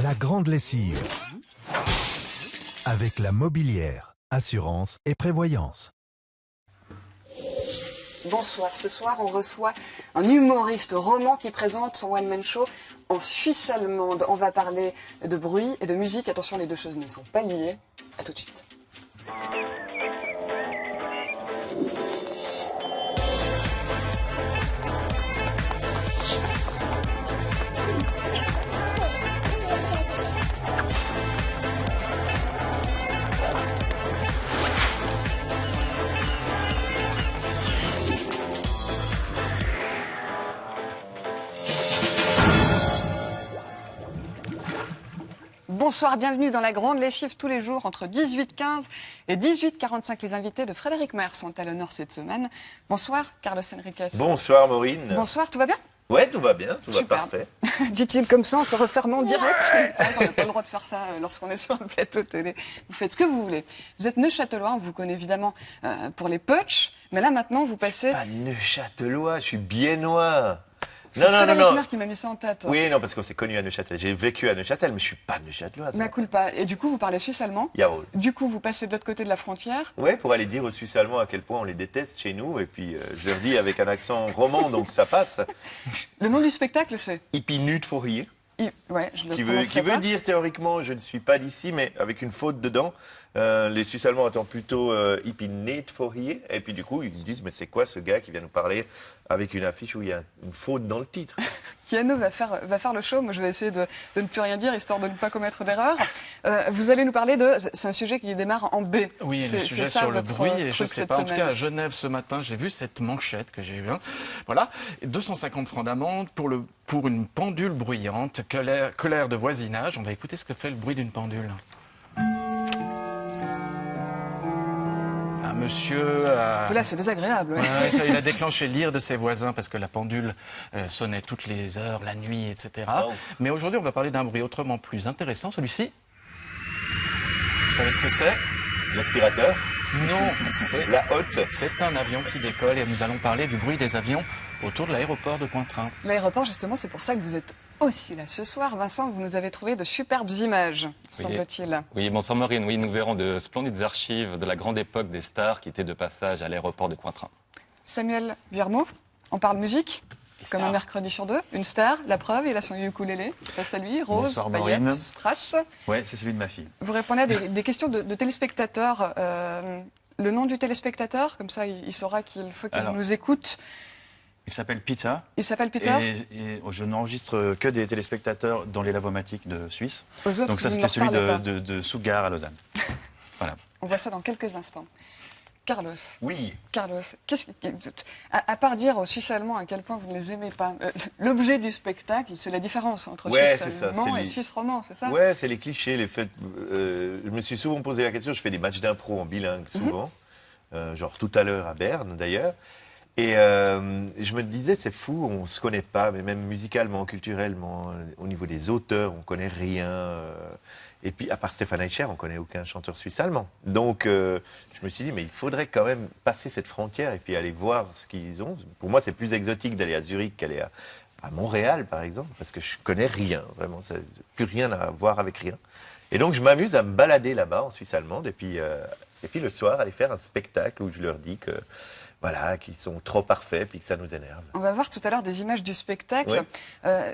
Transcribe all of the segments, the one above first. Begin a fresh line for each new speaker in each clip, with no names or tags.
La grande lessive. Avec la mobilière, assurance et prévoyance.
Bonsoir, ce soir on reçoit un humoriste roman qui présente son one-man show en Suisse allemande. On va parler de bruit et de musique. Attention, les deux choses ne sont pas liées. A tout de suite. Bonsoir, bienvenue dans la grande lessive tous les jours entre 18h15 et 18h45. Les invités de Frédéric Mer sont à l'honneur cette semaine. Bonsoir, Carlos Enriquez.
Bonsoir, Maureen.
Bonsoir, tout va bien?
Ouais, tout va bien, tout
Super.
va parfait.
Dit-il comme ça en se refermant direct. On n'a pas le droit de faire ça lorsqu'on est sur un plateau télé. Vous faites ce que vous voulez. Vous êtes neuchâtelois, on vous connaît évidemment pour les putsch, mais là maintenant vous passez...
Pas neuchâtelois, je suis biennois.
C'est Frédéric Mer qui m'a mis ça en tête.
Oui, non, parce qu'on s'est connus à Neuchâtel. J'ai vécu à Neuchâtel, mais je suis pas neuchâtelois.
Ma culpa. Et du coup, vous parlez suisse-allemand.
Yaoul.
Du coup, vous passez de l'autre côté de la frontière.
Ouais, pour aller dire aux Suisses allemands à quel point on les déteste chez nous. Et puis, je leur dis avec un accent roman, donc ça passe.
Le nom du spectacle, c'est...
Hippie nude faut rire.
Ouais, je le
Qui
prononcerai
veut
pas.
dire théoriquement, je ne suis pas d'ici, mais avec une faute dedans. Les Suisses allemands attendent plutôt hippie net faut rire. Et puis du coup, ils se disent, mais c'est quoi ce gars qui vient nous parler avec une affiche où il y a une faute dans le titre?
Keanu va faire le show. Moi, je vais essayer de ne plus rien dire, histoire de ne pas commettre d'erreur. Vous allez nous parler de... C'est un sujet qui démarre en B.
Oui, le sujet
ça,
sur le
votre
bruit. Et je
truc
sais
cette
pas, en tout
semaine.
cas, à Genève, ce matin, j'ai vu cette manchette que j'ai eue. Hein. Voilà, 250 francs d'amende pour une pendule bruyante, colère de voisinage. On va écouter ce que fait le bruit d'une pendule. Un monsieur a...
Là, c'est désagréable. Ouais.
Ouais, ça, il a déclenché l'ire de ses voisins parce que la pendule sonnait toutes les heures, la nuit, etc.
Oh.
Mais aujourd'hui, on va parler d'un bruit autrement plus intéressant. Celui-ci, vous savez ce que c'est?
L'aspirateur,
Non, c'est
la hotte.
C'est un avion qui décolle et nous allons parler du bruit des avions autour de l'aéroport de Cointrin.
L'aéroport, justement, c'est pour ça que vous êtes aussi là ce soir. Vincent, vous nous avez trouvé de superbes images, semble-t-il.
Oui, bonsoir Maureen. Oui, nous verrons de splendides archives de la grande époque des stars qui étaient de passage à l'aéroport de Cointrin.
Samuel Vuillermo, on parle musique,
Les
comme un
stars.
mercredi sur deux. Une star, la preuve, il a son ukulélé. Face à lui, Rose,
Bonsoir,
paillettes,
Maureen.
strass.
Ouais, c'est celui de ma fille.
Vous répondez à des questions de téléspectateurs. Le nom du téléspectateur, comme ça il saura qu'il faut qu'il
Alors.
nous écoute.
Il s'appelle Peter.
Il s'appelle Peter.
Et je n'enregistre que des téléspectateurs dans les lavomatiques de Suisse.
Aux autres,
Donc ça,
vous
c'était
ne
celui
leur parlez pas.
de Sougar à Lausanne. Voilà.
On voit ça dans quelques instants. Carlos,
Oui.
Carlos, à part dire aux Suisses allemands à quel point vous ne les aimez pas, l'objet du spectacle, c'est la différence entre
Ouais, c'est
Suisse
ça,
allemand
c'est
et
les-
Suisse roman, c'est ça?
Ouais, c'est les clichés, les faits. Je me suis souvent posé la question, je fais des matchs d'impro en bilingue souvent, genre tout à l'heure à Berne d'ailleurs. Et je me disais, c'est fou, on se connaît pas, mais même musicalement, culturellement, au niveau des auteurs, on connaît rien. Et puis, à part Stéphane Eicher, on connaît aucun chanteur suisse allemand. Donc, je me suis dit, mais il faudrait quand même passer cette frontière et puis aller voir ce qu'ils ont. Pour moi, c'est plus exotique d'aller à Zurich qu'aller à Montréal, par exemple, parce que je connais rien, vraiment. Ça n'a plus rien à voir avec rien. Et donc, je m'amuse à me balader là-bas, en Suisse allemande, et puis le soir, aller faire un spectacle où je leur dis que, voilà, qu'ils sont trop parfaits, puis que ça nous énerve.
On va voir tout à l'heure des images du spectacle.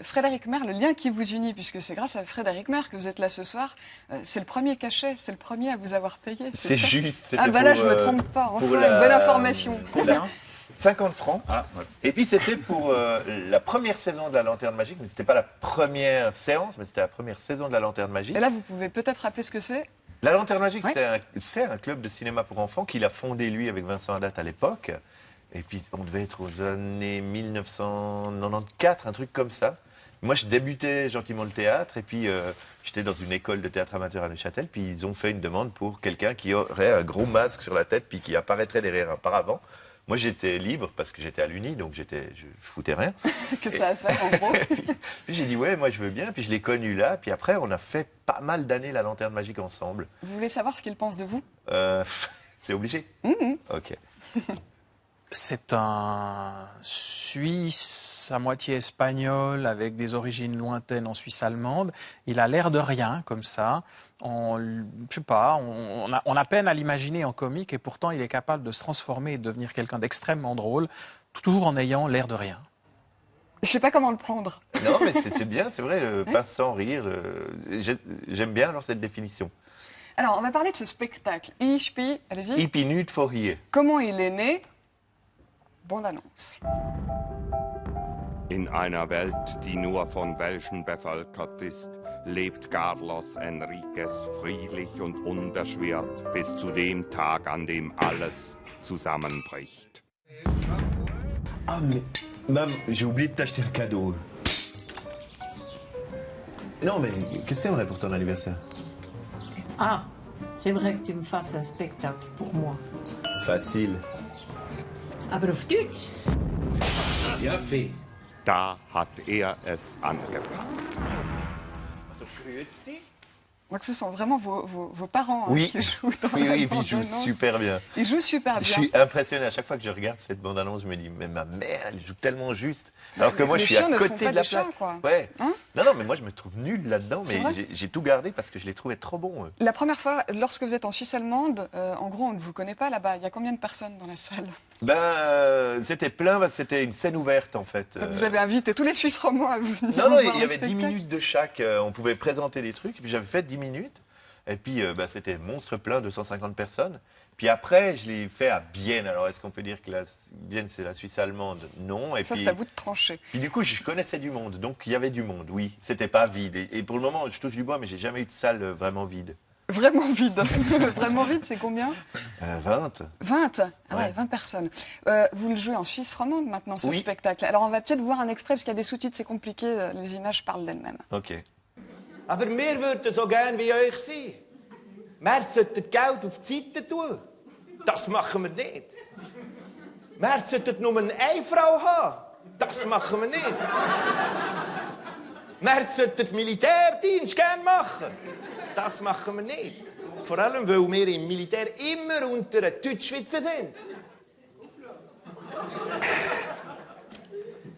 Frédéric Mer, le lien qui vous unit, puisque c'est grâce à Frédéric Mer que vous êtes là ce soir, c'est le premier cachet, c'est le premier à vous avoir payé.
C'est
ça
juste.
Ah
c'était
bah là,
pour,
je me trompe pas. Enfin,
pour
une bonne information.
Combien
50 francs.
Ah, ouais.
Et puis c'était pour la première saison de la Lanterne Magique, mais c'était pas la première séance, mais c'était la première saison de la Lanterne Magique.
Et là, vous pouvez peut-être rappeler ce que c'est.
La Lanterne Magique,
Ouais.
c'est un club de cinéma pour enfants qu'il a fondé lui avec Vincent Haddad à l'époque. Et puis on devait être aux années 1994, un truc comme ça. Moi, je débutais gentiment le théâtre et puis j'étais dans une école de théâtre amateur à Neuchâtel. Puis ils ont fait une demande pour quelqu'un qui aurait un gros masque sur la tête puis qui apparaîtrait derrière un paravent. Moi, j'étais libre parce que j'étais à l'Uni, donc je foutais rien.
Que ça a fait, en gros.
Puis j'ai dit, ouais, moi je veux bien. Puis je l'ai connu là. Puis après, on a fait pas mal d'années la Lanterne Magique ensemble.
Vous voulez savoir ce qu'il pense de vous?
C'est obligé. Ok.
C'est un Suisse à moitié espagnol avec des origines lointaines en Suisse allemande. Il a l'air de rien comme ça. Je sais pas, on a peine à l'imaginer en comique et pourtant il est capable de se transformer et de devenir quelqu'un d'extrêmement drôle, toujours en ayant l'air de rien.
Je sais pas comment le prendre.
Non, mais c'est bien, c'est vrai, pince sans rire. J'aime bien alors cette définition.
Alors, on va parler de ce spectacle. Ich bin, allez-y.
Ich bin nicht vor hier.
Comment il est né? Bonne annonce.
In einer Welt, die nur von Welschen bevölkert ist, lebt Carlos Enriquez friedlich und unbeschwert bis zu dem Tag, an dem alles zusammenbricht.
Ah, mais maman, j'ai oublié de t'acheter un cadeau. Non, mais qu'est-ce que t'aimerais pour ton anniversaire?
Ah, j'aimerais que tu me fasses un spectacle pour moi.
Facile.
Aber auf Deutsch?
Bien fait.
Da hat es angepackt.
Donc ce sont vraiment vos parents
Oui,
qui jouent dans
oui,
la
et puis ils jouent
bande-annonce.
super bien.
Ils jouent super
Je
bien.
suis impressionné. À chaque fois que je regarde cette bande-annonce, je me dis, mais ma mère, elle joue tellement juste. Alors que moi,
Les
je suis à
chiens ne font
côté
pas
de la
des chats,
plaque.
quoi.
Ouais.
Hein?
Non, mais moi, je me trouve nul là-dedans,
C'est
mais
vrai
j'ai tout gardé parce que je les trouvais trop bons. eux.
La première fois, lorsque vous êtes en Suisse allemande, en gros, on ne vous connaît pas là-bas. Il y a combien de personnes dans la salle?
C'était plein, c'était une scène ouverte, en fait.
Vous avez invité tous les Suisses romands à venir
Non,
voir
il y
le
avait 10
spectacle.
minutes de chaque. On pouvait présenter des trucs. Et puis j'avais fait 10 minutes. Et puis c'était monstre plein, 250 personnes. Puis après, je l'ai fait à Bienne. Alors est-ce qu'on peut dire que Bienne, c'est la Suisse allemande? Non. Et
Ça,
puis,
c'est à vous de trancher.
puis du coup, je connaissais du monde. Donc il y avait du monde, oui. C'était pas vide. Et pour le moment, je touche du bois, mais j'ai jamais eu de salle vraiment vide.
Vraiment vide. Vraiment vide, c'est combien?
20.
20. Ah ouais,
Ouais.
20 personnes. Vous le jouez en Suisse romande maintenant, ce
Oui.
spectacle. Alors on va peut-être voir un extrait, parce qu'il y a des sous-titres, c'est compliqué. Les images parlent d'elles-mêmes.
Ok.
Aber wir würden so gern wie euch sein. Wir sollten Geld auf die Seite tun. Das machen wir nicht. Wir sollten nur eine Frau haben. Das machen wir nicht. Wir sollten den Militärdienst gern machen. Das machen wir nicht. Vor allem, weil wir im Militär immer unter den Deutschschweizer sind.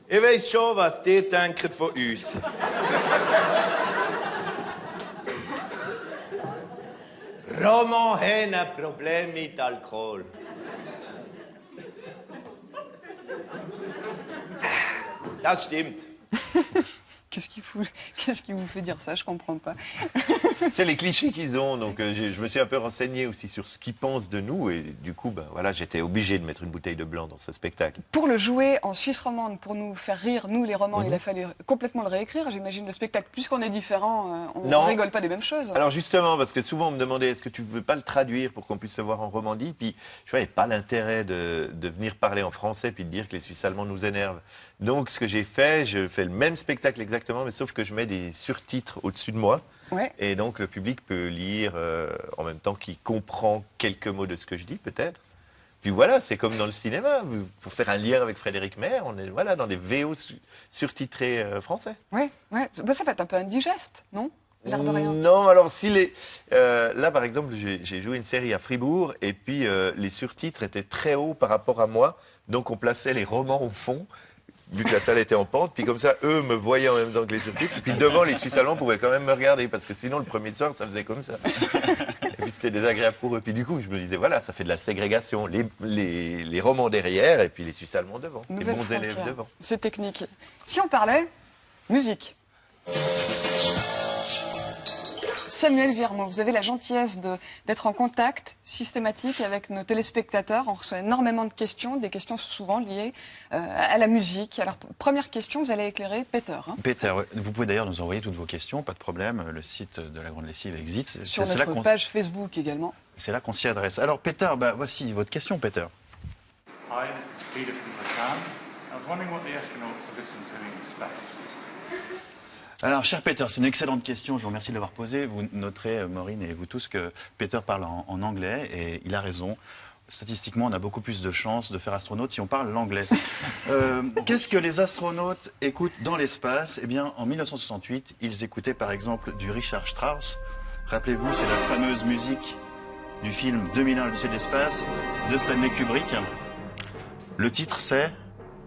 Ich weiss schon, was ihr denkt von uns. Roman haben ein Problem mit Alkohol. Das stimmt.
Qu'est-ce qui vous fait dire ça? Je comprends pas.
C'est les clichés qu'ils ont. Donc je me suis un peu renseigné aussi sur ce qu'ils pensent de nous. Et du coup, voilà, j'étais obligé de mettre une bouteille de blanc dans ce spectacle.
Pour le jouer en Suisse romande, pour nous faire rire, nous les romans,
Mhm.
il a fallu complètement le réécrire, j'imagine, le spectacle. Puisqu'on est différents, on
Non.
rigole pas des mêmes choses.
Alors justement, parce que souvent on me demandait est-ce que tu veux pas le traduire pour qu'on puisse le voir en Romandie, puis je voyais pas l'intérêt de venir parler en français puis de dire que les Suisses allemands nous énervent. Donc ce que j'ai fait, je fais le même spectacle exactement, mais sauf que je mets des surtitres au-dessus de moi.
Ouais.
Et donc le public peut lire en même temps qu'il comprend quelques mots de ce que je dis peut-être. Puis voilà, c'est comme dans le cinéma. Pour faire un lien avec Frédéric Maire, on est voilà, dans des VO surtitrés français.
Ouais, ouais. Bah, ça peut être un peu indigeste, non? L'air de rien.
Non, alors là par exemple, j'ai joué une série à Fribourg et puis les surtitres étaient très hauts par rapport à moi, donc on plaçait les romans au fond, vu que la salle était en pente, puis comme ça, eux me voyaient en même temps que les surtitres, et puis devant, les Suisses allemands pouvaient quand même me regarder, parce que sinon le premier soir, ça faisait comme ça. Et puis c'était désagréable pour eux. Puis du coup, je me disais, voilà, ça fait de la ségrégation, les romans derrière, et puis les Suisses allemands devant,
Nouvelle
les bons élèves
frontière.
devant.
C'est technique. Si on parlait musique. Samuel Virmont, vous avez la gentillesse d'être en contact systématique avec nos téléspectateurs. On reçoit énormément de questions, des questions souvent liées à la musique. Alors, première question, vous allez éclairer Peter. Hein,
Peter, ouais. Vous pouvez d'ailleurs nous envoyer toutes vos questions, pas de problème. Le site de la Grande Lessive existe.
sur
C'est là
notre
qu'on-
page Facebook également.
C'est là qu'on s'y adresse. Alors Peter, voici votre question, Peter.
Hi, this is Peter from Bhutan. I was wondering what the astronauts are listening to in space.
Alors, cher Peter, c'est une excellente question. Je vous remercie de l'avoir posée. Vous noterez, Maureen et vous tous, que Peter parle en anglais et il a raison. Statistiquement, on a beaucoup plus de chances de faire astronaute si on parle l'anglais. Qu'est-ce que les astronautes écoutent dans l'espace? Eh bien, en 1968, ils écoutaient par exemple du Richard Strauss. Rappelez-vous, c'est la fameuse musique du film 2001, l'Odyssée de l'espace de Stanley Kubrick. Le titre, c'est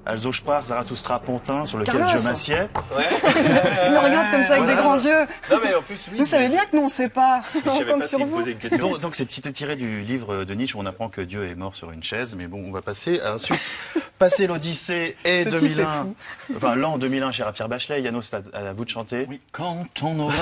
Also sprach Zarathustra Pontin, sur lequel
Carlos.
je m'assieds.
Il nous regarde comme ça avec des grands yeux.
Non, mais en plus, oui.
Vous savez bien que nous, on ne sait pas.
Je
On
savais
compte
pas
sur
s'il me
vous.
posait une question.
Donc c'est tiré du livre de Nietzsche où on apprend que Dieu est mort sur une chaise, mais bon, on va passer. Ensuite, passer l'Odyssée et
Ce type est
2001,
fou.
enfin l'an 2001, cher Pierre Bachelet. Yannou, c'est à vous de chanter.
Oui, quand on aura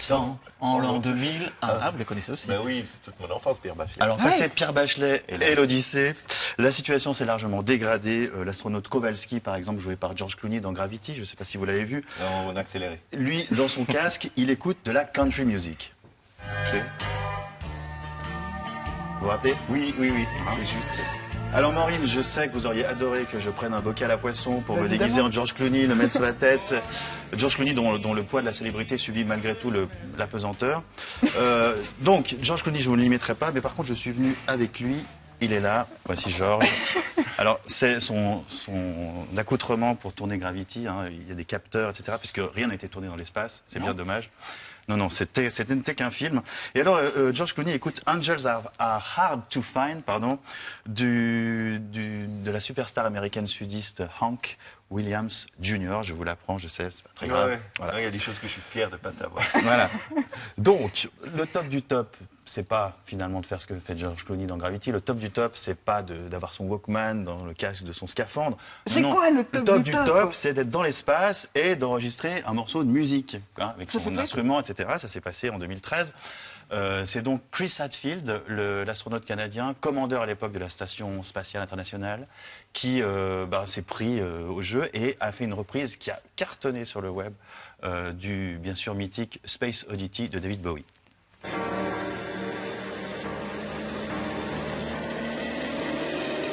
20 ans, en l'an 2001. Ah, vous les connaissez aussi.
Ben oui, c'est toute mon enfance, Pierre Bachelet.
Alors, passer Pierre Bachelet et l'Odyssée, la situation s'est largement dégradée. L'astronaute Kowalski, par exemple, joué par George Clooney dans Gravity, je ne sais pas si vous l'avez vu.
Non, on a accéléré.
Lui, dans son casque, il écoute de la country music.
Ok.
Vous vous rappelez?
Oui, oui, oui, c'est juste.
Alors Maureen, je sais que vous auriez adoré que je prenne un bocal à poisson pour me
Évidemment.
déguiser en George Clooney, le mettre sur la tête. George Clooney dont le poids de la célébrité subit malgré tout l'apesanteur. Donc, George Clooney, je ne vous le mettrai pas, mais par contre, je suis venu avec lui. Il est là, voici George. Alors, c'est son accoutrement pour tourner Gravity. Hein. Il y a des capteurs, etc., puisque rien n'a été tourné dans l'espace. C'est bien dommage. Non, c'était qu'un film. Et alors, George Clooney écoute Angels are Hard to Find, pardon, de la superstar américaine sudiste Hank Williams Jr. Je vous l'apprends, je sais, c'est pas très grave.
Ouais.
Voilà.
Non, il y a des choses que je suis fier de ne pas savoir.
Voilà. Donc, le top du top, c'est pas finalement de faire ce que fait George Clooney dans Gravity. Le top du top, c'est pas d'avoir son Walkman dans le casque de son scaphandre.
C'est
Non,
quoi le top du top
c'est d'être dans l'espace et d'enregistrer un morceau de musique hein, avec
Ça s'est
son
fait
instrument, etc. Ça s'est passé en 2013. C'est donc Chris Hadfield, l'astronaute canadien, commandeur à l'époque de la Station spatiale internationale, qui s'est pris au jeu et a fait une reprise qui a cartonné sur le web du bien sûr mythique Space Oddity de David Bowie.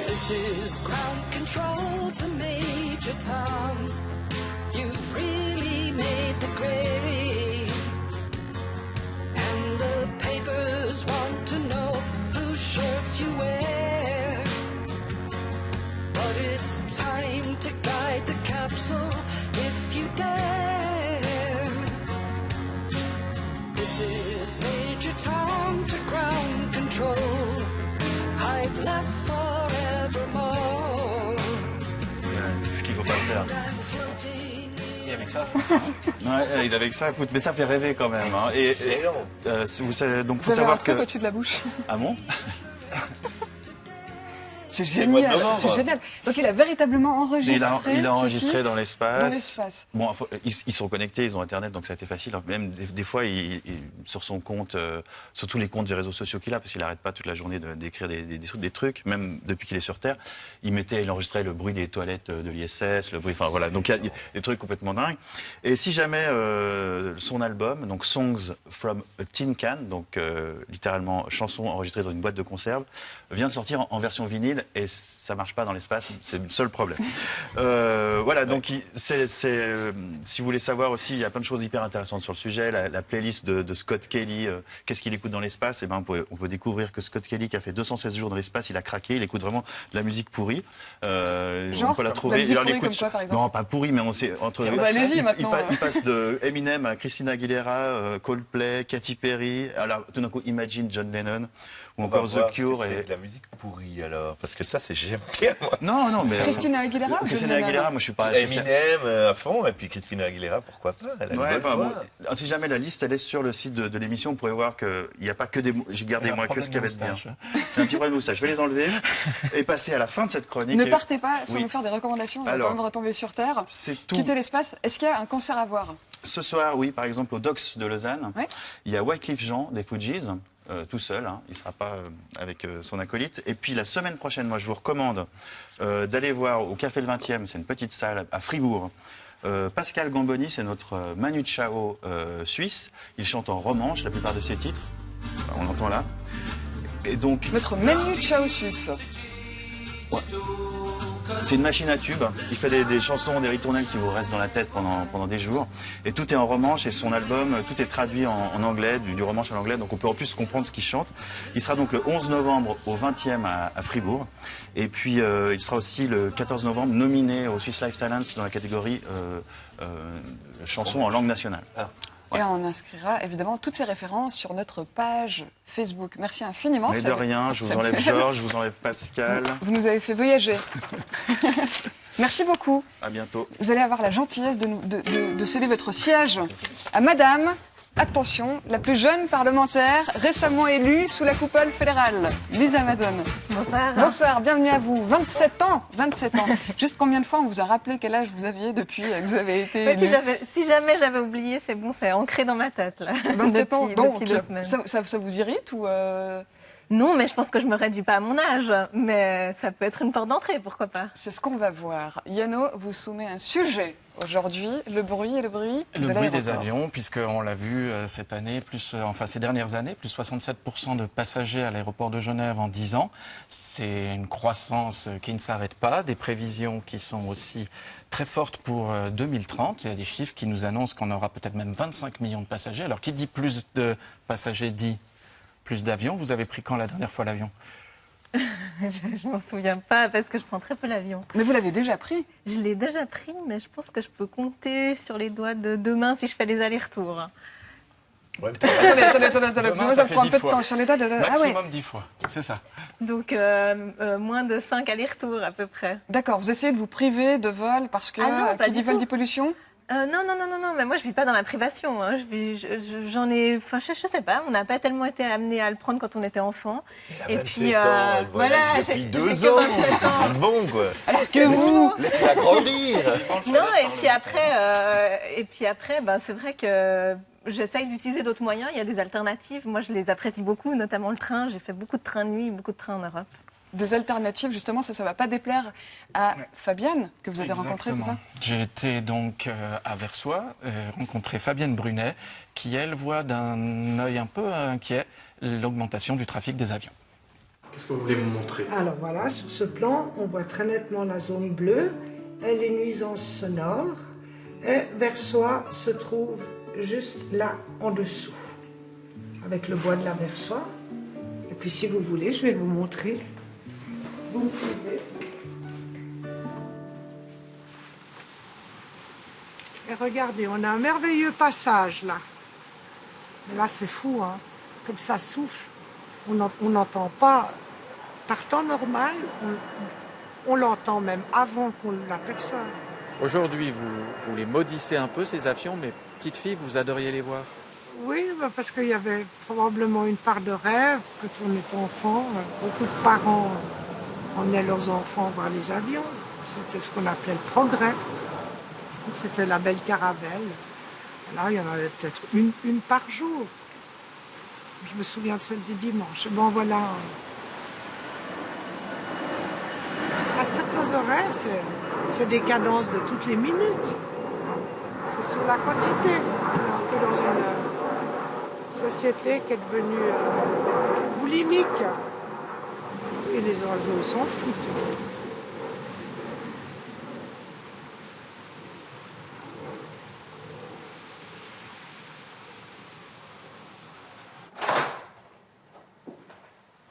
This is ground control to Major Tom. You've really made the grade. And the papers want to know whose shirts you wear. But it's time to guide the capsule if you dare. This is Major Tom to ground control. I've left forevermore.
Ce qu'il ne faut pas faire.
Et avec ça, faut...
Ouais, avec ça, foot, mais ça fait rêver quand même. Hein. Vous savez, donc faut
Vous avez un
savoir
truc
que.
au-dessus de la bouche.
Ah bon?
C'est
le mois de
génial,
novembre.
c'est génial. Donc il a véritablement enregistré.
Il a
ce
enregistré
titre
dans l'espace.
Dans l'espace.
Bon, ils sont connectés, ils ont Internet, donc ça a été facile. Même des fois, sur son compte, sur tous les comptes des réseaux sociaux qu'il a, parce qu'il n'arrête pas toute la journée d'écrire des trucs, même depuis qu'il est sur Terre, il enregistrait le bruit des toilettes de l'ISS, le bruit, enfin voilà. Donc il y a des trucs complètement dingues. Et si jamais son album, donc Songs from a Tin Can, donc littéralement chansons enregistrées dans une boîte de conserve, vient de sortir en version vinyle et ça marche pas dans l'espace, c'est le seul problème. Voilà, donc si vous voulez savoir aussi, il y a plein de choses hyper intéressantes sur le sujet. La playlist de Scott Kelly, qu'est-ce qu'il écoute dans l'espace? Eh ben, on peut découvrir que Scott Kelly, qui a fait 216 jours dans l'espace, il a craqué, il écoute vraiment de la musique pourrie.
Genre,
on peut la trouver.
la musique
Alors, il
pourrie
écoute-
comme quoi, par exemple?
Non, pas pourrie, mais on sait entre.
Bah, allez-y, maintenant.
Il passe de Eminem à Christina Aguilera, Coldplay, Katy Perry, alors tout d'un coup Imagine, John Lennon, ou
On va
encore
voir
The
ce
Cure.
que c'est de la musique pourrie alors, parce que ça c'est j'aime bien moi.
Non, mais
Christina Aguilera ou
Christina
John
Aguilera,
Lennon?
moi je suis pas.
Eminem à fond et puis Christina Aguilera pourquoi pas, elle a une
Ouais,
bonne
enfin,
voix.
bon, si jamais la liste elle est sur le site de l'émission, vous pourrez voir qu'il n'y a pas que des mots. J'ai gardé moi que ce qu'il y avait de bien. C'est un petit problème de moustache. Je vais les enlever et passer à la fin de cette chronique.
Ne partez pas sans
Oui.
nous faire des recommandations, on va
Alors,
quand même retomber sur Terre.
C'est tout.
Quitter l'espace. Est-ce qu'il y a un concert à voir?
Ce soir, oui, par exemple au Docks de Lausanne,
Ouais.
il y a Wyclef Jean des Fujis, tout seul, hein, il ne sera pas avec son acolyte. Et puis la semaine prochaine, moi je vous recommande d'aller voir au Café le 20e, c'est une petite salle à Fribourg. Pascal Gamboni, c'est notre Manu Chao suisse. Il chante en romanche la plupart de ses titres. On l'entend là. Et donc,
Notre Manu Chao suisse.
c'est une machine à tubes. Il fait des chansons, des ritournelles qui vous restent dans la tête pendant des jours. Et tout est en romanche et son album, tout est traduit en anglais, du romanche en anglais. Donc on peut en plus comprendre ce qu'il chante. Il sera donc le 11 novembre au 20e à Fribourg. Et puis il sera aussi le 14 novembre nominé au Swiss Life Talents dans la catégorie chansons en langue nationale.
Ah.
Et on inscrira évidemment toutes ces références sur notre page Facebook. Merci infiniment.
Mais de rien, je vous enlève Georges, je vous enlève Pascal.
Vous nous avez fait voyager. Merci beaucoup.
À bientôt.
Vous allez avoir la gentillesse de céder votre siège à Madame, attention, la plus jeune parlementaire récemment élue sous la coupole fédérale, Lisa Amazon.
Bonsoir.
Bonsoir, bienvenue à vous. 27 ans, 27 ans. Juste combien de fois on vous a rappelé quel âge vous aviez depuis que vous avez été élue?
Si jamais j'avais oublié, c'est bon, c'est ancré dans ma tête là.
27 ans, donc
depuis 2 semaines.
ça vous irrite ou
Non, mais je pense que je me réduis pas à mon âge. Mais ça peut être une porte d'entrée, pourquoi pas.
C'est ce qu'on va voir. Yano vous soumet un sujet aujourd'hui, le bruit de
bruit des
l'aéroport.
avions, puisqu'on l'a vu cette année, ces dernières années, plus 67% de passagers à l'aéroport de Genève en 10 ans. C'est une croissance qui ne s'arrête pas, des prévisions qui sont aussi très fortes pour 2030. Il y a des chiffres qui nous annoncent qu'on aura peut-être même 25 millions de passagers. Alors qui dit plus de passagers dit plus d'avions. Vous avez pris quand la dernière fois l'avion?
Je m'en souviens pas parce que je prends très peu l'avion.
Mais vous l'avez déjà pris?
Je l'ai déjà pris, mais je pense que je peux compter sur les doigts de 2 mains si je fais les allers-retours.
Ouais,
attendez,
Demain,
ça prend un peu de
fois.
temps sur les doigts de...
Maximum 10 fois, c'est ça.
Donc moins de 5 allers-retours à peu près.
D'accord, vous essayez de vous priver de vol parce que qui dit vol dit pollution?
Non, mais moi je vis pas dans la privation. Hein. J'en ai, enfin je sais pas, on n'a pas tellement été amené à le prendre quand on était enfant.
Et puis voilà, depuis 2 ans, c'est bon quoi.
Alors que vous,
laissez-la grandir.
Non, et puis après, ben, c'est vrai que j'essaye d'utiliser d'autres moyens. Il y a des alternatives. Moi je les apprécie beaucoup, notamment le train. J'ai fait beaucoup de trains de nuit, beaucoup de trains en Europe.
Des alternatives, justement, ça va pas déplaire à Fabienne, que vous avez rencontrée, c'est ça?
J'ai été donc à Versoix, rencontrer Fabienne Brunet, qui, elle, voit d'un œil un peu inquiet l'augmentation du trafic des avions.
Qu'est-ce que vous voulez me montrer?
Alors voilà, sur ce plan, on voit très nettement la zone bleue et les nuisances sonores. Et Versoix se trouve juste là, en dessous, avec le bois de la Versoix. Et puis si vous voulez, je vais vous montrer. Vous me suivez. Et regardez, on a un merveilleux passage là. Mais là, c'est fou, hein. Comme ça souffle. On n'entend pas. Par temps normal, on l'entend même avant qu'on l'aperçoive.
Aujourd'hui, vous les maudissez un peu, ces avions, mais petite fille, vous adoriez les voir?
Oui, parce qu'il y avait probablement une part de rêve quand on était enfant. Beaucoup de parents emmenaient leurs enfants voir les avions. C'était ce qu'on appelait le progrès. C'était la belle caravelle. Là, il y en avait peut-être une par jour. Je me souviens de celle du dimanche. Bon, voilà. À certains horaires, c'est des cadences de toutes les minutes. C'est sur la quantité. On est un peu dans une société qui est devenue boulimique. Et les oiseaux s'en foutent.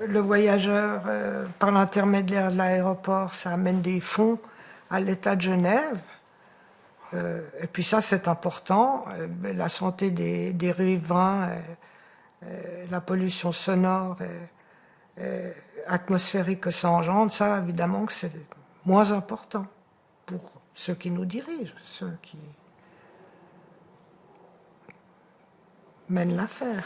Le voyageur, par l'intermédiaire de l'aéroport, ça amène des fonds à l'État de Genève. Et puis ça, c'est important. La santé des riverains, la pollution sonore et atmosphérique que ça engendre, ça, évidemment, que c'est moins important pour ceux qui nous dirigent, ceux qui mènent l'affaire.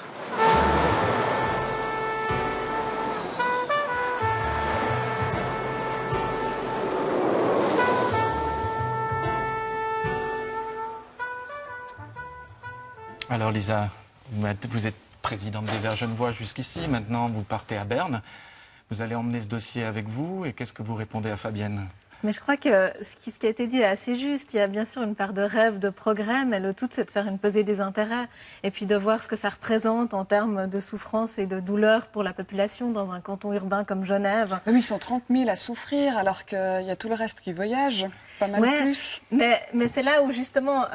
Alors Lisa, vous êtes présidente des Verts Genevois jusqu'ici, maintenant vous partez à Berne. Vous allez emmener ce dossier avec vous et qu'est-ce que vous répondez à Fabienne?
Mais je crois que ce qui a été dit est assez juste. Il y a bien sûr une part de rêve, de progrès, mais le tout, c'est de faire une pesée des intérêts et puis de voir ce que ça représente en termes de souffrance et de douleur pour la population dans un canton urbain comme Genève.
Oui, ils sont 30 000 à souffrir alors qu'il y a tout le reste qui voyage, pas mal plus.
Mais c'est là où justement,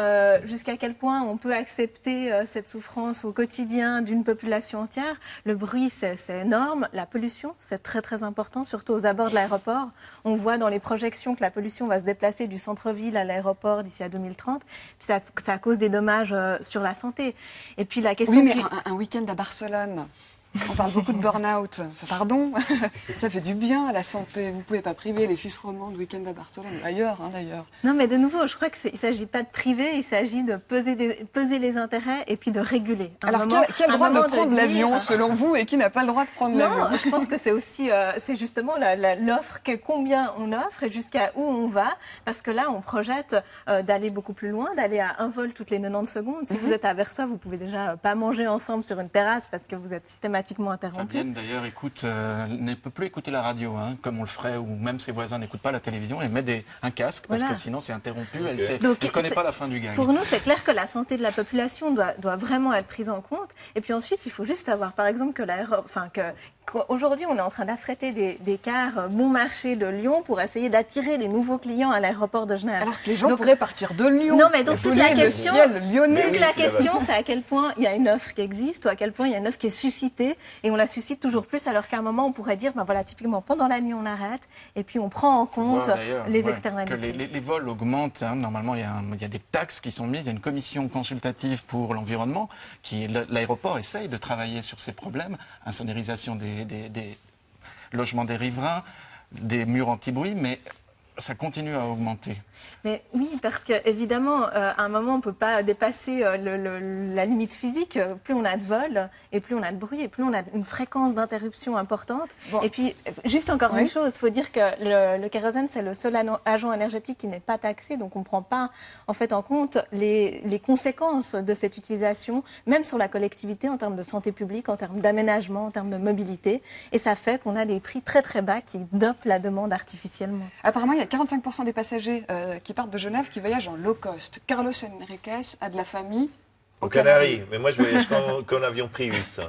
jusqu'à quel point on peut accepter cette souffrance au quotidien d'une population entière. Le bruit, c'est énorme. La pollution, c'est très très important, surtout aux abords de l'aéroport. On voit dans les projections projection que la pollution va se déplacer du centre-ville à l'aéroport d'ici à 2030. Puis ça cause des dommages sur la santé. Et puis la question...
Oui, mais un week-end à Barcelone... On parle beaucoup de burn-out. Enfin, pardon, ça fait du bien à la santé. Vous ne pouvez pas priver les Suisses romands de week-end à Barcelone, ailleurs, d'ailleurs.
Non, mais de nouveau, je crois qu'il ne s'agit pas de priver, il s'agit de peser les intérêts et puis de réguler.
Alors, qui a le droit de prendre l'avion, selon vous, et qui n'a pas le droit de prendre l'avion?
Non, je pense que c'est aussi, c'est justement l'offre, combien on offre et jusqu'à où on va. Parce que là, on projette d'aller beaucoup plus loin, d'aller à un vol toutes les 90 secondes. Si vous êtes à Versoix, vous pouvez déjà pas manger ensemble sur une terrasse parce que vous êtes systématiquement interrompu.
Fabienne, d'ailleurs, ne peut plus écouter la radio, comme on le ferait, ou même ses voisins n'écoutent pas la télévision, elle met un casque, parce que sinon c'est interrompu, elle ne connaît pas la fin du gag.
Pour nous, c'est clair que la santé de la population doit vraiment être prise en compte. Et puis ensuite, il faut juste savoir, par exemple, qu'aujourd'hui, on est en train d'affréter des cars bon marché de Lyon pour essayer d'attirer des nouveaux clients à l'aéroport de Genève.
Alors que les gens pourraient partir de Lyon.
Non, mais donc toute la question,
c'est
à quel point il y a une offre qui existe ou à quel point il y a une offre qui est suscitée. Et on la suscite toujours plus, alors qu'à un moment, on pourrait dire, voilà, typiquement, pendant la nuit, on arrête, et puis on prend en compte les externalités.
Que les vols augmentent, normalement, il y a des taxes qui sont mises, il y a une commission consultative pour l'environnement, l'aéroport essaye de travailler sur ces problèmes, insonorisation des logements des riverains, des murs anti-bruit, mais ça continue à augmenter.
Mais oui, parce qu'évidemment, à un moment, on ne peut pas dépasser la limite physique. Plus on a de vols, et plus on a de bruit, et plus on a une fréquence d'interruption importante. Bon. Et puis, juste encore une chose, il faut dire que le kérosène, c'est le seul agent énergétique qui n'est pas taxé, donc on ne prend pas en compte les conséquences de cette utilisation, même sur la collectivité, en termes de santé publique, en termes d'aménagement, en termes de mobilité. Et ça fait qu'on a des prix très très bas qui dopent la demande artificiellement.
Apparemment, il y a 45% des passagers qui partent de Genève qui voyagent en low cost. Carlos Enriquez a de la famille
aux Canaries. Mais moi, je voyage qu'en avion Prius.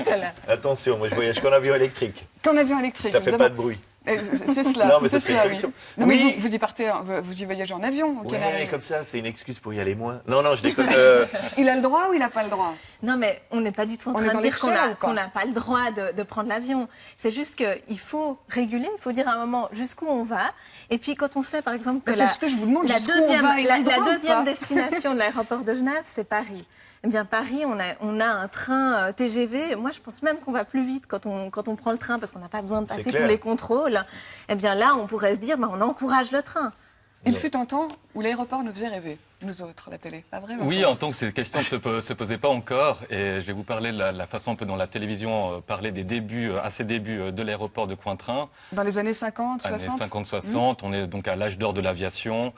Voilà. Attention, moi, je voyage qu'en avion électrique.
Qu'en avion électrique.
Ça ne fait pas de bruit.
C'est cela.
Non, mais c'est
cela,
oui.
Non, mais vous y partez, vous y voyagez en avion aux Canaries.
Oui, comme ça, c'est une excuse pour y aller moins. Non, je déconne.
Il a le droit ou il n'a pas le droit?
Non, mais on n'est pas du tout en train de dire qu'on n'a pas le droit de prendre l'avion. C'est juste qu'il faut réguler, il faut dire à un moment jusqu'où on va. Et puis quand on sait, par exemple, que
c'est ce que je vous demande,
la deuxième destination de l'aéroport de Genève, c'est Paris. Eh bien, Paris, on a un train TGV. Moi, je pense même qu'on va plus vite quand on prend le train parce qu'on n'a pas besoin de passer tous les contrôles. Eh bien, là, on pourrait se dire, on encourage le train.
Il fut un temps où l'aéroport nous faisait rêver, nous autres, la télé, pas vrai?
Oui, en tant que ces questions ne se posaient pas encore. Et je vais vous parler de la façon un peu dont la télévision parlait des débuts, à ses débuts de l'aéroport de Cointrin.
Dans les années 50, 60
Années 50-60, on est donc à l'âge d'or de l'aviation.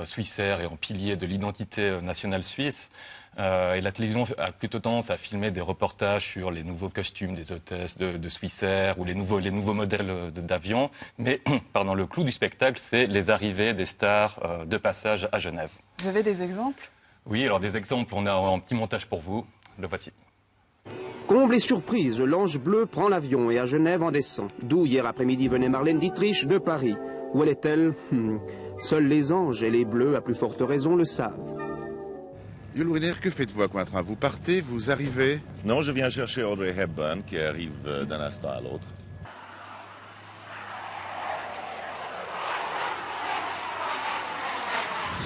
Swissair est en pilier de l'identité nationale suisse. Et la télévision a plutôt tendance à filmer des reportages sur les nouveaux costumes des hôtesses de Swissair ou les nouveaux modèles d'avions. Mais pardon, le clou du spectacle, c'est les arrivées des stars de passage à Genève.
Vous avez des exemples?
Oui, alors des exemples, on a un petit montage pour vous. Le voici.
Comble et surprise, l'Ange bleu prend l'avion et à Genève en descend. D'où hier après-midi venait Marlène Dietrich de Paris. Où est-elle? Seuls les anges et les bleus, à plus forte raison, le savent.
Jules Brunner, que faites-vous à Cointrin? Vous partez, vous arrivez?
Non, je viens chercher Audrey Hepburn qui arrive d'un instant à l'autre.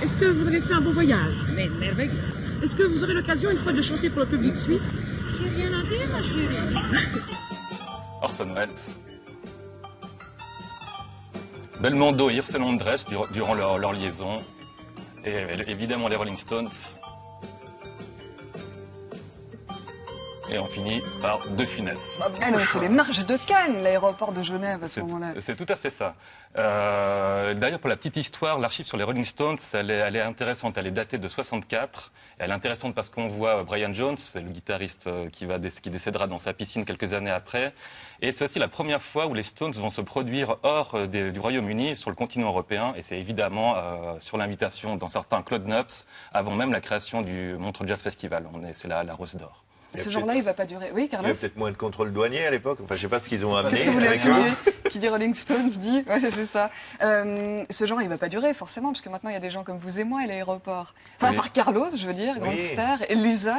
Est-ce que vous avez fait un bon voyage? Mais merveilleux. Est-ce que vous aurez l'occasion une fois de chanter pour le public suisse?
J'ai rien à dire, ma chérie.
Orson Welles. Belmondo et Hirsch Landress durant leur liaison. Et évidemment les Rolling Stones. Et on finit par De Funès.
C'est les marches de Cannes, l'aéroport de Genève à ce moment-là.
C'est tout à fait ça. D'ailleurs, pour la petite histoire, l'archive sur les Rolling Stones, elle est intéressante. Elle est datée de 64. Elle est intéressante parce qu'on voit Brian Jones, le guitariste qui décédera dans sa piscine quelques années après. Et c'est aussi la première fois où les Stones vont se produire hors du Royaume-Uni, sur le continent européen. Et c'est évidemment sur l'invitation d'un certain Claude Nobs, avant même la création du Montreux Jazz Festival. C'est la Rose d'Or.
Ce jour-là, il ne va pas durer. Oui, Carlos?
Il y a peut-être moins de contrôle douanier à l'époque. Enfin, je ne sais pas ce qu'ils ont amené.
Qu'est-ce que vous voulez assumer? qui dit Rolling Stones dit, ouais, c'est ça. Ce genre, il va pas durer forcément, parce que maintenant il y a des gens comme vous et moi à l'aéroport. Enfin,
Oui.
par Carlos, je veux dire, grande star, et Lisa,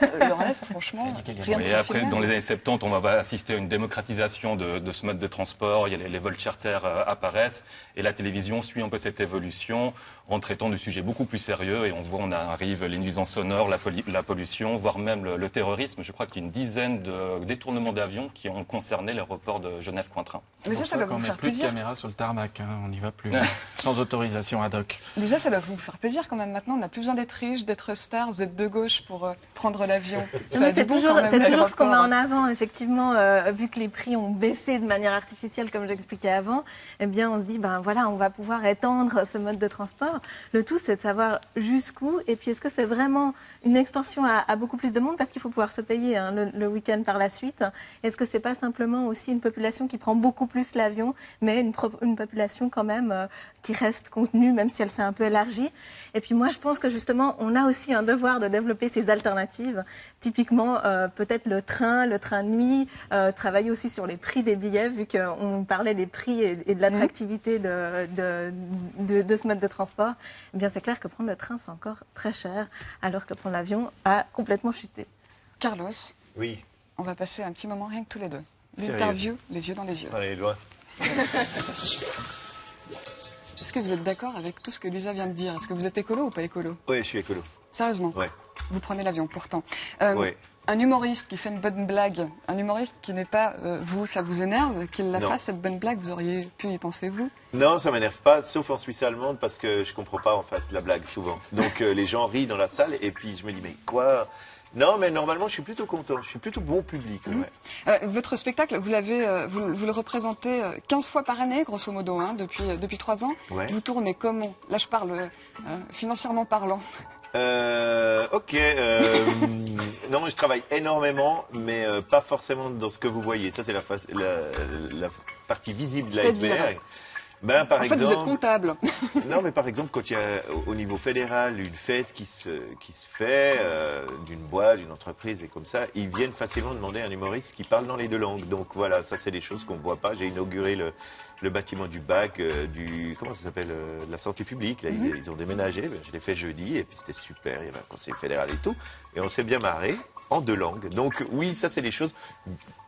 le reste, franchement, rien de
Et
très
après,
final.
dans les années 70, on va assister à une démocratisation de ce mode de transport. Il y a les vols charter apparaissent et la télévision suit un peu cette évolution en traitant de sujets beaucoup plus sérieux. Et on voit, on arrive les nuisances sonores, la pollution, voire même le terrorisme. Je crois qu'il y a une dizaine de détournements d'avions qui ont concerné l'aéroport de Genève-Cointrin.
Mais ça doit
qu'on
vous
met
faire
plus de
plaisir.
caméras sur le tarmac, hein, on n'y va plus, sans autorisation ad hoc.
Lisa, ça doit vous faire plaisir quand même. Maintenant, on n'a plus besoin d'être riche, d'être star. Vous êtes de gauche pour prendre l'avion.
Non,
Ça
mais
a
c'est
du bon
toujours,
quand même,
c'est toujours ce qu'on met
l'aéroport.
en avant, effectivement, vu que les prix ont baissé de manière artificielle, comme j'expliquais avant, eh bien, on se dit, ben voilà, on va pouvoir étendre ce mode de transport. Le tout, c'est de savoir jusqu'où, et puis est-ce que c'est vraiment une extension à beaucoup plus de monde, parce qu'il faut pouvoir se payer hein, le week-end par la suite. Est-ce que c'est pas simplement aussi une population qui prend beaucoup plus l'avion, mais une population quand même qui reste contenue, même si elle s'est un peu élargie. Et puis moi, je pense que justement, on a aussi un devoir de développer ces alternatives. Typiquement, peut-être le train de nuit, travailler aussi sur les prix des billets, vu qu'on parlait des prix et de l'attractivité de ce mode de transport. Eh bien, c'est clair que prendre le train, c'est encore très cher, alors que prendre l'avion a complètement chuté.
Carlos,
Oui.
on va passer un petit moment rien que tous les deux.
Sérieux
L'interview, les yeux dans les yeux.
Allez, loin.
Est-ce que vous êtes d'accord avec tout ce que Lisa vient de dire? Est-ce que vous êtes écolo ou pas écolo?
Oui, je suis écolo.
Sérieusement?
Ouais.
Vous prenez l'avion pourtant.
Ouais.
Un humoriste qui fait une bonne blague, un humoriste qui n'est pas vous, ça vous énerve qu'il la
Non.
fasse cette bonne blague? Vous auriez pu y penser vous?
Non, ça m'énerve pas, sauf en Suisse allemande, parce que je comprends pas en fait la blague souvent. Donc les gens rient dans la salle et puis je me dis mais quoi? Non, mais normalement je suis plutôt content, je suis plutôt bon public. Ouais.
Votre spectacle, vous le représentez 15 fois par année, grosso modo, hein, depuis 3 ans.
Ouais.
Vous tournez comment? Là, je parle financièrement parlant.
Ok. Non, mais je travaille énormément, mais pas forcément dans ce que vous voyez. Ça, c'est la partie visible de
C'est-à-dire
l'iceberg. Ben, par
En
exemple,
fait, vous êtes comptable.
Non, mais par exemple, quand il y a au niveau fédéral une fête qui se fait d'une boîte, d'une entreprise et comme ça, ils viennent facilement demander à un humoriste qui parle dans les deux langues. Donc voilà, ça c'est des choses qu'on ne voit pas. J'ai inauguré le bâtiment du bac, comment ça s'appelle, de la santé publique. Là, ils ont déménagé. Ben, je l'ai fait jeudi et puis c'était super. Il y avait un conseil fédéral et tout. Et on s'est bien marré en deux langues. Donc oui, ça c'est des choses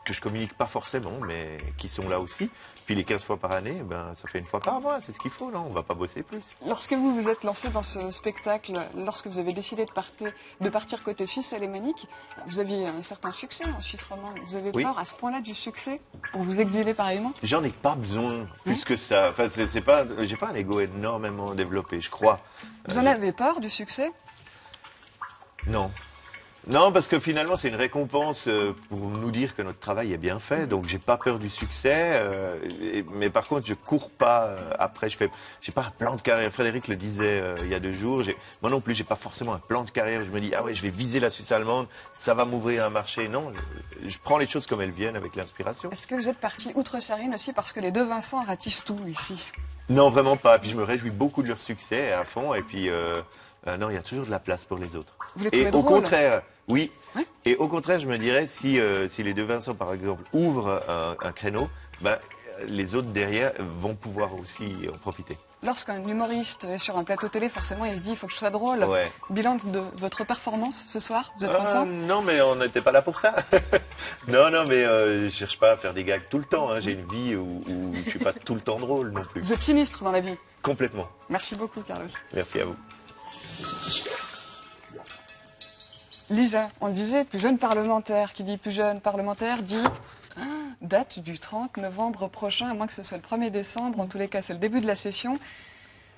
que je communique pas forcément, mais qui sont là aussi. Puis les 15 fois par année, ben, ça fait une fois par mois, c'est ce qu'il faut, non? On va pas bosser plus.
Lorsque vous vous êtes lancé dans ce spectacle, lorsque vous avez décidé de partir côté suisse alémanique, vous aviez un certain succès en Suisse romande. Vous avez
Oui.
peur à ce point-là du succès pour vous exiler pareillement?
J'en ai pas besoin, plus que ça. Enfin, c'est pas, j'ai pas un ego énormément développé, je crois.
Vous en avez peur du succès?
Non. Non, parce que finalement, c'est une récompense pour nous dire que notre travail est bien fait. Donc, j'ai pas peur du succès. Mais par contre, je cours pas après. J'ai pas un plan de carrière. Frédéric le disait il y a 2 jours. Moi non plus, j'ai pas forcément un plan de carrière. Je me dis, ah ouais, je vais viser la Suisse allemande. Ça va m'ouvrir un marché. Non, je prends les choses comme elles viennent avec l'inspiration.
Est-ce que vous êtes parti outre-Sarine aussi parce que les deux Vincent ratissent tout ici?
Non, vraiment pas. Puis je me réjouis beaucoup de leur succès à fond. Et puis, non, il y a toujours de la place pour les autres.
Vous les trouvez
Et au
drôles?
contraire, oui. Et au contraire, je me dirais, si les deux Vincent, par exemple, ouvrent un créneau, ben, les autres derrière vont pouvoir aussi en profiter.
Lorsqu'un humoriste est sur un plateau télé, forcément, il se dit, il faut que je sois drôle.
Ouais.
Bilan de votre performance ce soir, vous êtes content?
Non, mais on n'était pas là pour ça. non, mais je cherche pas à faire des gags tout le temps. Hein. J'ai une vie où je suis pas tout le temps drôle non plus.
Vous êtes sinistre dans la vie.
Complètement.
Merci beaucoup, Carlos.
Merci à vous.
Lisa, on le disait, plus jeune parlementaire. Qui dit plus jeune parlementaire dit date du 30 novembre prochain, à moins que ce soit le 1er décembre. En tous les cas, c'est le début de la session.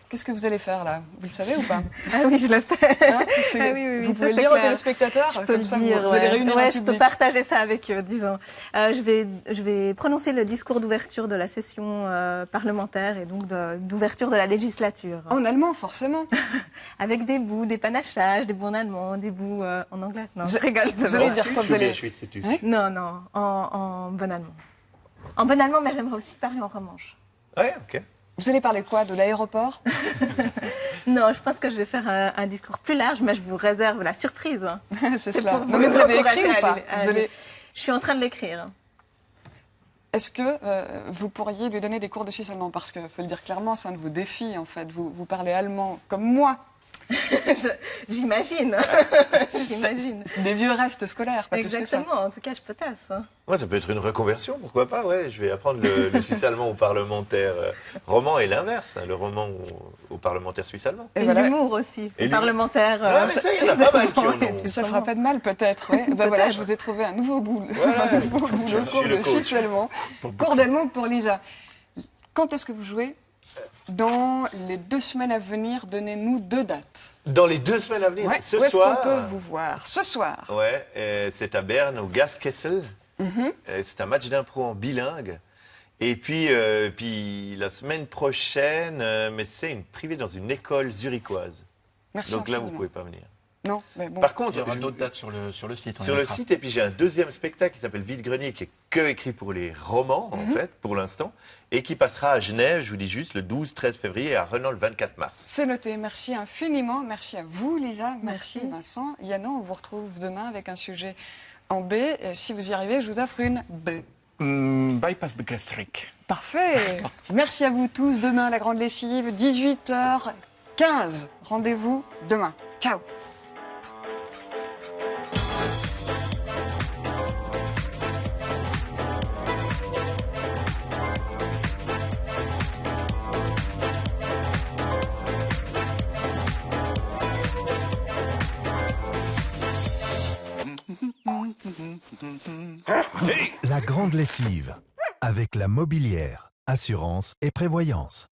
Qu'est-ce que vous allez faire là? Vous le savez ou pas?
Ah oui, je le sais.
Hein,
oui,
vous
ça,
pouvez le
c'est
dire aux
clair.
téléspectateurs,
Je peux
comme
le
ça
dire,
vous allez réunir un
je peux
public.
partager ça avec eux, disons. Je vais prononcer le discours d'ouverture de la session parlementaire et donc d'ouverture de la législature.
En allemand, forcément.
Avec des bouts, des panachages, des bouts en allemand, des bouts en anglais. Non, je rigole.
Vous allez dire quoi? Vous allez...
Non, en bon allemand. En bon allemand, mais j'aimerais aussi parler en romanche.
Ouais, ok.
Vous allez parler quoi? De l'aéroport?
Non, je pense que je vais faire un discours plus large, mais je vous réserve la surprise.
C'est cela.
pour
Non, mais vous l'avez écrit
encourager
ou pas?
à
Vous allez...
Je suis en train de l'écrire.
Est-ce que vous pourriez lui donner des cours de suisse allemand? Parce que, faut le dire clairement, c'est un de vos défis, en fait. Vous parlez allemand comme moi.
J'imagine. J'imagine.
Des vieux restes scolaires, pas plus que ça.
Exactement, en tout cas, je potasse.
Ouais, ça peut être une reconversion, pourquoi pas, ouais. Je vais apprendre le suisse allemand au parlementaire roman et l'inverse, hein, le roman au parlementaire suisse allemand.
Et l'humour aussi,
Et
au parlementaire.
Ah, mais ça, il y en a pas mal qui en ont.
Ça fera pas de mal, peut-être. Ouais. Ben voilà, je vous ai trouvé un nouveau boulot.
Voilà.
Le cours de suisse allemand. Cours d'allemand pour Lisa. Quand est-ce que vous jouez? Dans les 2 semaines à venir, donnez-nous 2 dates.
Dans les 2 semaines à venir,
Ouais.
ce
Où est-ce
soir.
qu'on peut vous voir? Ce soir.
Ouais, c'est à Berne, au Gaskessel.
Mhm.
C'est un match d'impro en bilingue. Et puis la semaine prochaine, mais c'est une privée dans une école zurichoise.
Merci
Donc là, vous
infiniment.
ne pouvez pas venir.
Non, mais bon.
Par contre,
Il y aura d'autres dates sur le site. on y
Sur le
mettra.
site, et puis j'ai un deuxième spectacle qui s'appelle Vide-grenier, qui est que écrit pour les romans, en fait, pour l'instant, et qui passera à Genève, je vous dis juste, le 12-13 février et à Renan le 24 mars.
C'est noté. Merci infiniment. Merci à vous, Lisa.
Merci.
Vincent. Yana, on vous retrouve demain avec un sujet en B. Et si vous y arrivez, je vous offre une B.
Bypass gastrique.
Parfait. Merci à vous tous. Demain, la grande lessive, 18h15. Rendez-vous demain. Ciao.
La grande lessive, avec la mobilière, assurance et prévoyance.